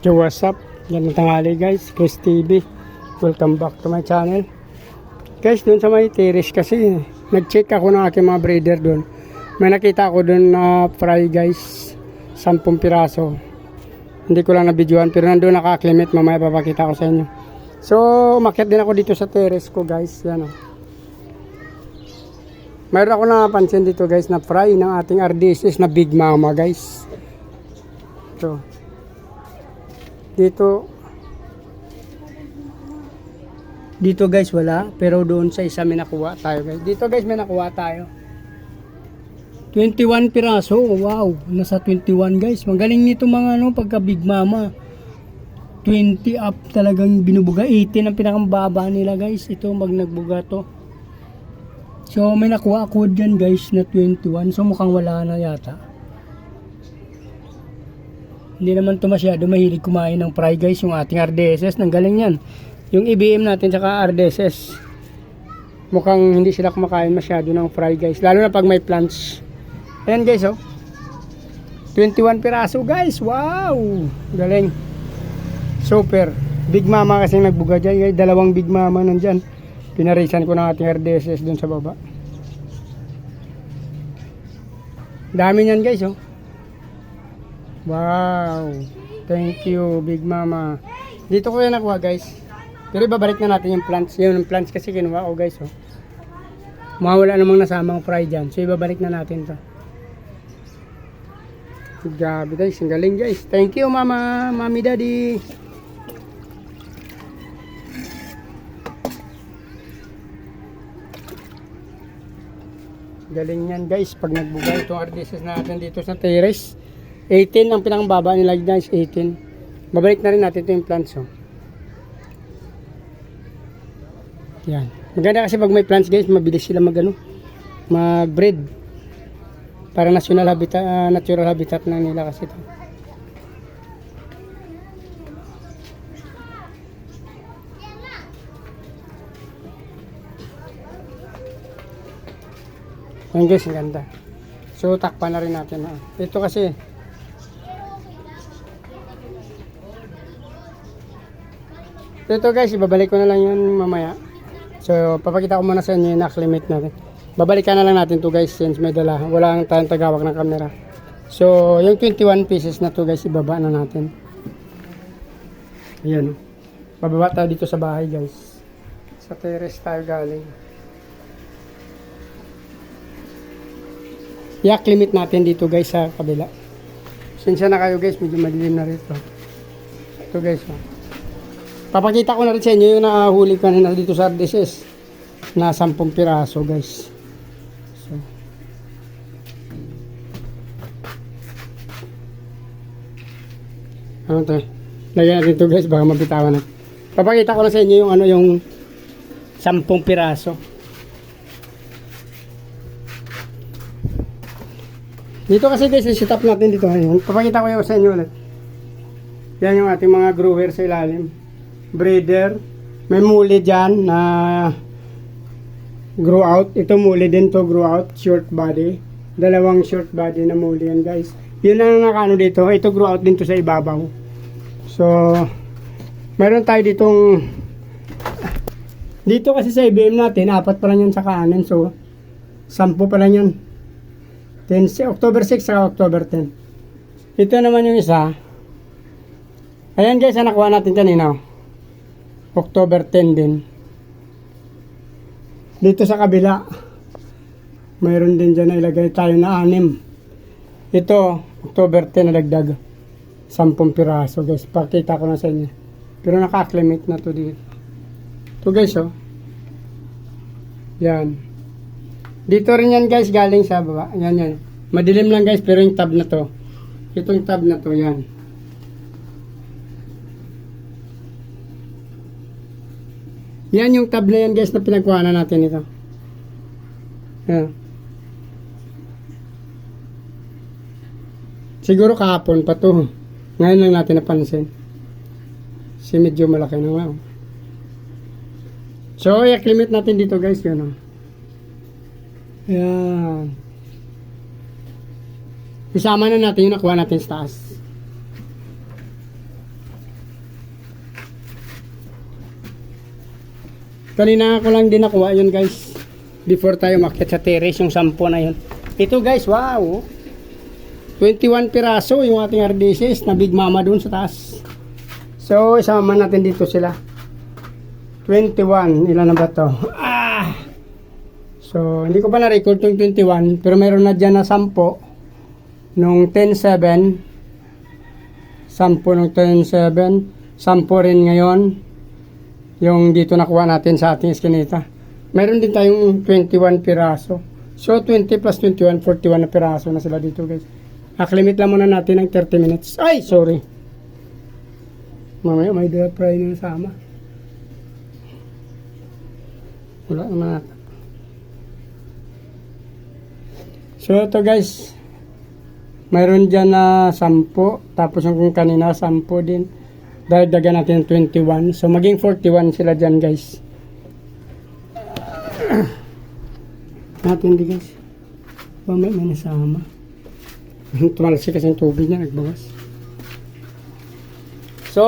Yo, what's up? Yan ang tanghali guys, Chris TV. Welcome back to my channel. Guys, dun sa may terrace kasi, nag-check ako ng aking mga breeder dun. May nakita ako dun na fry guys, 10 piraso. Hindi ko lang na-videoan pero nandun naka-acclimate, mamaya papakita ko sa inyo. So, umakyat din ako dito sa terrace ko guys. Yan o. Mayroon ako napansin dito guys na fry ng ating RDSS na Big Mama guys. So, dito guys wala, pero doon sa isa may nakuha tayo guys. Dito guys may nakuha tayo 21 piraso. Wow, nasa 21 guys. Magaling nito mga pagka Big Mama. 20 up talagang binubuga. 18 ang pinakambaba nila guys. Ito nagbuga to. So may nakuha ako dyan guys na 21. So mukhang wala na yata. Hindi naman to masyado mahilig kumain ng fry guys yung ating RDSS. Nang galing yan. Yung IBM natin saka RDSS. Mukhang hindi sila kumakain masyado ng fry guys. Lalo na pag may plants. Ayan guys oh. 21 piraso guys. Wow. Galing. Super. Big Mama kasi nagbuga dyan guys. Dalawang Big Mama nandyan. Pinarisan ko ng ating RDSS dun sa baba. Dami nyan guys oh. Wow, thank you Big Mama. Dito ko yan nakuha guys. Pero ibabalik na natin yung plants. Yung plants kasi kinuha ko guys oh. Mawala namang nasamang fry dyan. So ibabalik na natin to. Grabe guys, ang galing guys. Thank you Mama, Mami Daddy. Galing yan guys. Pag nagbuga itong RDSS natin dito sa terrace. 18 ang pinakababa nila guys, 18. Babalik na rin natin ito yung plants oh. Yan. Maganda kasi pag may plants guys, mabilis sila mag-breed. Para natural habitat na nila kasi ito. Yan guys, ang ganda. So takpan na rin natin ha. Ito kasi ito guys, ibabalik ko na lang yun mamaya. So, papakita ko muna sa inyo yung acclimate natin. Babalikan na lang natin to guys since may dala. Wala ang tayong tagawak ng camera. So, yung 21 pieces na to guys, ibaba na natin. Ayan. Bababa tayo dito sa bahay guys. Sa terrace tayo galing. I-acclimate natin dito guys sa kabila. Sinsya na kayo guys, medyo madilim na rito. Ito guys. Papakita ko na rin sa inyo yung nahuli kanina dito sa RDSS na 10 piraso guys. So, ano to? Lagyan natin ito guys, baka mabitawan na. Papakita ko na sa inyo yung yung 10 piraso. Dito kasi guys, i-set up natin dito ngayon. Papakita ko yung sa inyo ulit. Yan yung ating mga grower sa ilalim. Breeder. May muli dyan na grow out. Ito muli din to grow out. Short body. Dalawang short body na muli yan guys. Yun ang nakano dito. Ito grow out din to sa ibabaw. So, meron tayo ditong dito kasi sa IBM natin, 4 pa lang yun sa kanan. So, 10 pa lang yun. October 6 sa October 10. Ito naman yung isa. Ayan guys, nakuha natin kanina. October 10 din. Dito sa kabila, mayroon din dyan na ilagay tayo na 6. Ito, October 10 na dagdag. 10 piraso guys. Pakita ko na sa inyo. Pero naka-acclimate na to dito. Ito guys oh. Yan. Dito rin yan guys, galing sa baba. Yan. Madilim lang guys, pero yung tab na to. Itong tab na to, yan. Yan yung tab na yan guys na pinagkuhanan natin ito. Yan. Siguro kahapon pa to. Ngayon lang natin napansin. Kasi medyo malaki na nga. So, i-acclimate natin dito guys. Yan. Yan. Isama na natin yung nakuha natin sa taas. Kanina ko lang din nakuha yun guys. Before tayo makyat sa terrace, yung 10 na yun. Ito guys, wow. 21 piraso yung ating RDSS na Big Mama dun sa taas. So, isama natin dito sila. 21. Ilan na ba to? So, hindi ko pa na-record yung 21. Pero meron na dyan na 10. Nung 10-7. 10 nung 10-7. 10 rin ngayon. Yung dito nakuha natin sa ating eskinita. Meron din tayong 21 piraso. So, 20 plus 21, 41 na piraso na sila dito guys. Limit lang muna natin ng 30 minutes. Ay, sorry. Mamaya may deep fry na sama. Wala naman natin. So, ito guys. Mayroon dyan na 10. Tapos yung kanina 10 din. Dagdagan natin 21. So, maging 41 sila dyan guys. Natin di guys. Mamaya may nasama. Tumalasi kasi yung tubig niya, nagbawas. So,